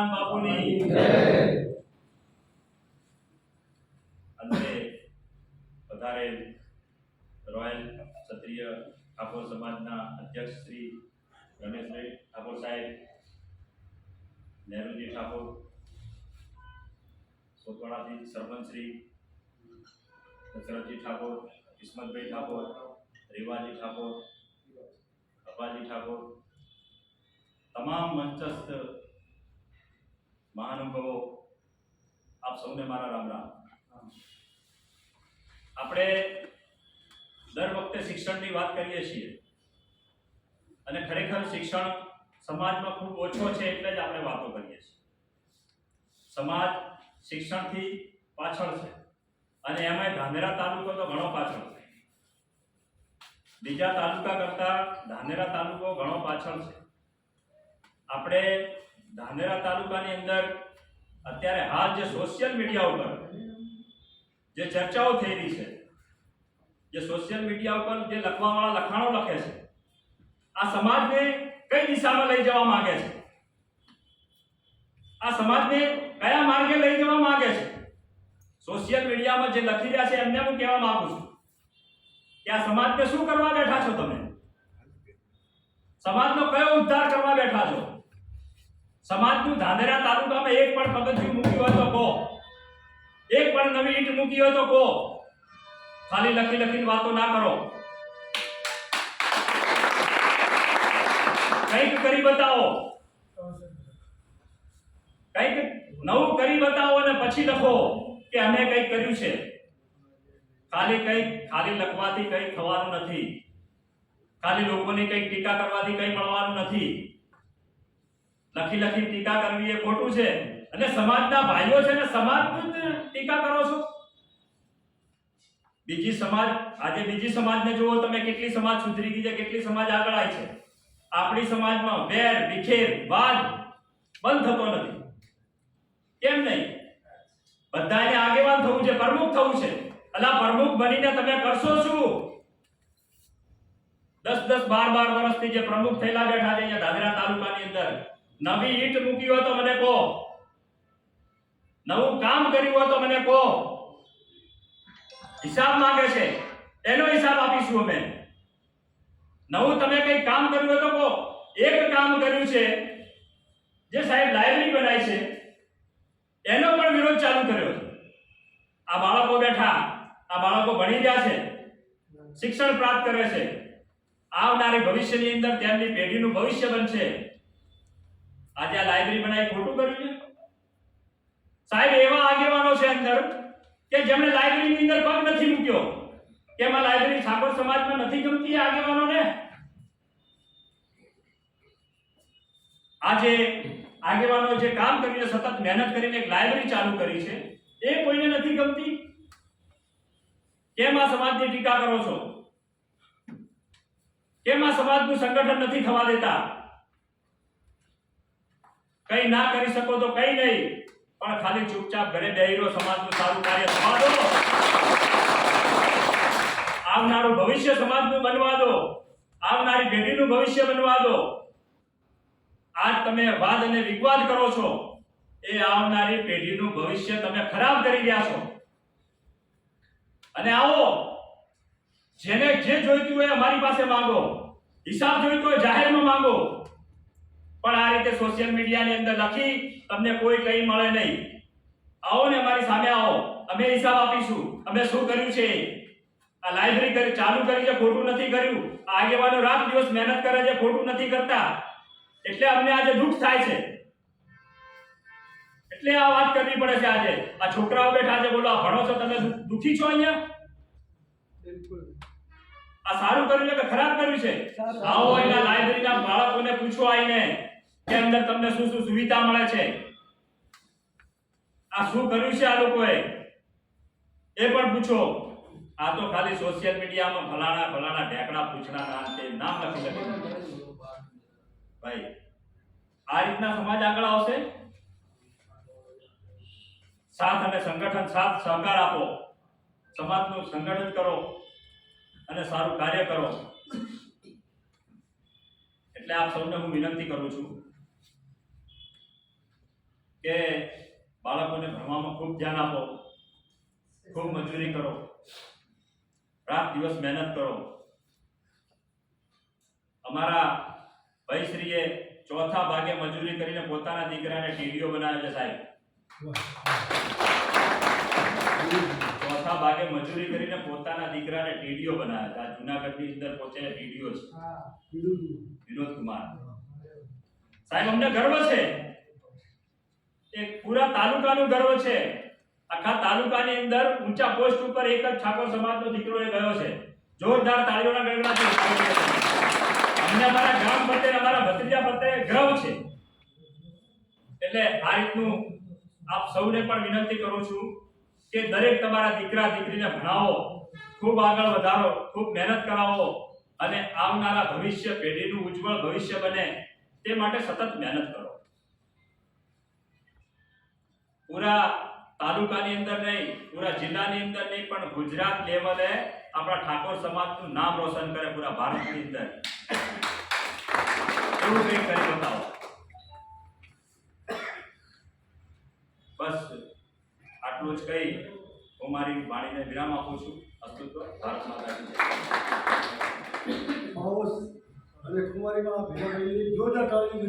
સદાનંદ બાપુની અંતે વધારે રોયલ ક્ષત્રિય ઠાકોર સમાજના અધ્યક્ષ શ્રી રમેશભાઈ ઠાકોર સાહેબ, નહેરુજી ઠાકોર, સોતવાડાથી સરપંચ શ્રી દશરથજી ઠાકોર, કિસ્મતભાઈ ઠાકોર, રેવાજી ઠાકોર, અપાજી ઠાકોર, તમામ મંચસ્થ મહાનુભાવો, આપ સૌને મારા રામ રામ। આપણે દર વખતે શિક્ષણની વાત કરીએ છીએ અને ખરેખર શિક્ષણ સમાજમાં ખૂબ ઓછો છે એટલે જ આપણે વાતો કરીએ છીએ। સમાજ શિક્ષણથી પાછળ છે અને એમાંય ધાનેરા તાલુકો તો ઘણો પાછળ છે। બીજા તાલુકા કરતા ધાનેરા તાલુકો ઘણો પાછળ છે। આપણે ધાનેરા તાલુકાની અંદર અત્યારે હાલ જે સોશિયલ મીડિયા ઉપર જે ચર્ચાઓ થઈ રહી છે, જે સોશિયલ મીડિયા ઉપર જે લખવાવાળા લખાણો લખે છે, આ સમાજને કઈ દિશામાં લઈ જવા માંગે છે, આ સમાજને કયા માર્ગે લઈ જવા માંગે છે, સોશિયલ મીડિયામાં જે લખી રહ્યા છે એમને હું કહેવા માંગુ છું કે આ સમાજને શું કરવા બેઠા છો તમે? સમાજનો કયો ઉદ્ધાર કરવા બેઠા છો? સમાજનું ધાનેરા તાલુકામાં એક પણ પગથિયું મૂક્યું હોય તો કહો, એક પણ નવી ઈંટ મૂકી હોય તો કહો, ખાલી લખી લખીને વાતો ના કરો, કંઈક કરી બતાવો, કંઈક નવું કરી બતાવો અને પછી લખો કે અમે કંઈક કર્યું છે। ખાલી લખવાથી કંઈ થવાનું નથી, ખાલી લોકોની કંઈક ટીકા કરવાથી કંઈ મળવાનું નથી। લખી લખી ટીકા કરવી એ ખોટું છે અને સમાજના ભાઈઓ છે ને સમાજની ટીકા કરો છો। બીજી સમાજ, આજે બીજી સમાજને જુઓ તમે, કેટલી સમાજ સુધરી ગઈ છે, કેટલી સમાજ આગળ આવી છે। આપણી સમાજમાં વેર વિખેર વાદ બંધ થતો નથી। કેમ નહીં? બધાને આગેવાન થવું છે, પ્રમુખ થવું છે। અલા પ્રમુખ બનીને તમે કરશો શું? 10-10 12 વર્ષથી જે પ્રમુખ થયેલા બેઠા છે અહીંયા ધાનેરા તાલુકાની અંદર, નવી ઈંટ મૂકી હોય તો મને કહો, નવું કામ કર્યું હોય તો મને કહો, હિસાબ માંગે છે, એનો હિસાબ આપીશું અમે। નવું તમે કઈ કામ કર્યું હોય તો કહો। એક કામ કર્યું છે જે સાહેબ લાઇબ્રેરી બનાવી છે, એનો પણ વિરોધ ચાલુ કર્યો છે। આ બાળકો બેઠા, આ બાળકો ભણી રહ્યા છે, શિક્ષણ પ્રાપ્ત કરે છે, આવનારી ભવિષ્યની અંદર તેમની પેઢીનું ભવિષ્ય બનશે। આજે આ લાઇબ્રેરી બનાવી ખોટું કર્યું છે? સાહેબ એવા આગેવાનો છે અંદર કે જેમણે લાઇબ્રેરીની અંદર પગ નથી મૂક્યો, કેમ આ લાઇબ્રેરી ઠાકોર સમાજમાં નથી ગમતી આગેવાનોને? આજે આગેવાનો જે કામ કરીને સતત મહેનત કરીને એક લાઇબ્રેરી ચાલુ કરી છે, એ કોઈને નથી ગમતી? કેમ આ સમાજની ટીકા કરો છો? કેમ આ સમાજનું સંગઠન નથી થવા દેતા? કઈ ના કરી શકો તો કઈ નહીં, પણ ખાલી ચૂપચાપ ઘરે બેહી રહો, સમાજનું સારું કાર્ય થવા દો, આવનારું ભવિષ્ય સમાજનું બનવા દો, આવનારી પેઢીનું ભવિષ્ય બનવા દો। આજ તમે વાદ અને વિવાદ કરો છો, એ આવનારી પેઢીનું ભવિષ્ય તમે ખરાબ કરી રહ્યા છો। અને આવો, જેને જે જોઈતું હોય અમારી પાસે માંગો, હિસાબ જોઈતો હોય જાહેરમાં માંગો, પણ આ રીતે સોશિયલ મીડિયાની અંદર લખી તમને કોઈ કંઈ મળે નહીં। આવો ને અમારી સામે આવો, અમે હિસાબ આપીશું, અમે શું કર્યું છે। આ લાઇબ્રેરી ચાલુ કરી છે, ખોટું નથી કર્યું। આ આગેવાનો રાત દિવસ મહેનત કરે છે, ખોટું નથી કરતા, એટલે અમને આજે દુઃખ થાય છે, એટલે આ વાત કરવી પડે છે। આજે આ છોકરાઓ બેઠા છે, બોલો આ ભણો છો, તમે દુખી છો અહીંયા? બિલકુલ। આ સારું કર્યું છે કે ખરાબ કર્યું છે? આવો અહીંયા લાઇબ્રેરીના બાળકોને પૂછો આવીને કે અંદર તમને શું શું સુવિધા મળે છે, આ શું કર્યું છે આ લોકોએ, એ પણ પૂછો। આ તો ખાલી સોશિયલ મીડિયામાં ફલાણા ઢેકડા પૂછના નામ લખી શકે। ભાઈ આ રીતના સમાજ આગળ આવશે? સાથ અને સંગઠન, સાથ સહકાર આપો, સમાજનું સંગઠન કરો અને સારું કાર્ય કરો। એટલે આપ સૌને હું વિનંતી કરું છું કે બાળકોને ભણવામાં ખૂબ ધ્યાન આપો, ખૂબ મજૂરી કરો, રાત દિવસ મહેનત કરો. અમારા ભાઈશ્રીએ ચોથા ભાગે મજૂરી કરીને પોતાના દીકરાને ટીડીઓ બનાવ્યો છે સાહેબ. ચોથા ભાગે મજૂરી કરીને પોતાના દીકરાને ટીડીઓ બનાવ્યા છે. આ જુનાગઢની અંદર પોતે ટીડીઓ છે, વિનોદ કુમાર સાહેબ. અમને ગર્વ છે, એક પૂરા તાલુકાનું ગર્વ છે. આખા તાલુકાની અંદર ઊંચા પોસ્ટ ઉપર એક જ ઠાકોર સમાજનો દીકરો એ ગયો છે. જોરદાર તાળીઓના ગણગણાથી અમને અમારા ગામ પ્રત્યે, અમારા ભત્રીજા પ્રત્યે ગર્વ છે. એટલે આ રીતનું આપ સૌને પણ વિનંતી કરું છું કે દરેક તમારા દીકરા દીકરીને ભણાવો, ખૂબ આગળ વધારો, ખૂબ મહેનત કરાવો અને આવનારા ભવિષ્ય પેઢીનું ઉજ્જવળ ભવિષ્ય બને તે માટે સતત મહેનત કરો. પૂરા તાલુકાની અંદર નહીં, પૂરા જિલ્લાની અંદર નહીં, પણ ગુજરાત લેવલે આપણા ઠાકોર સમાજનું નામ રોશન કરે પૂરા ભારતની અંદર. એવું કંઈક કરી બતાવો. બસ આટલું જ કહી હું મારી વાણીને વિરામ આપું છું. અસ્તુત્વ ભારત માતા કી જય. અને કુમારીમાં ભેગા મળીને જોરદાર તાળીઓ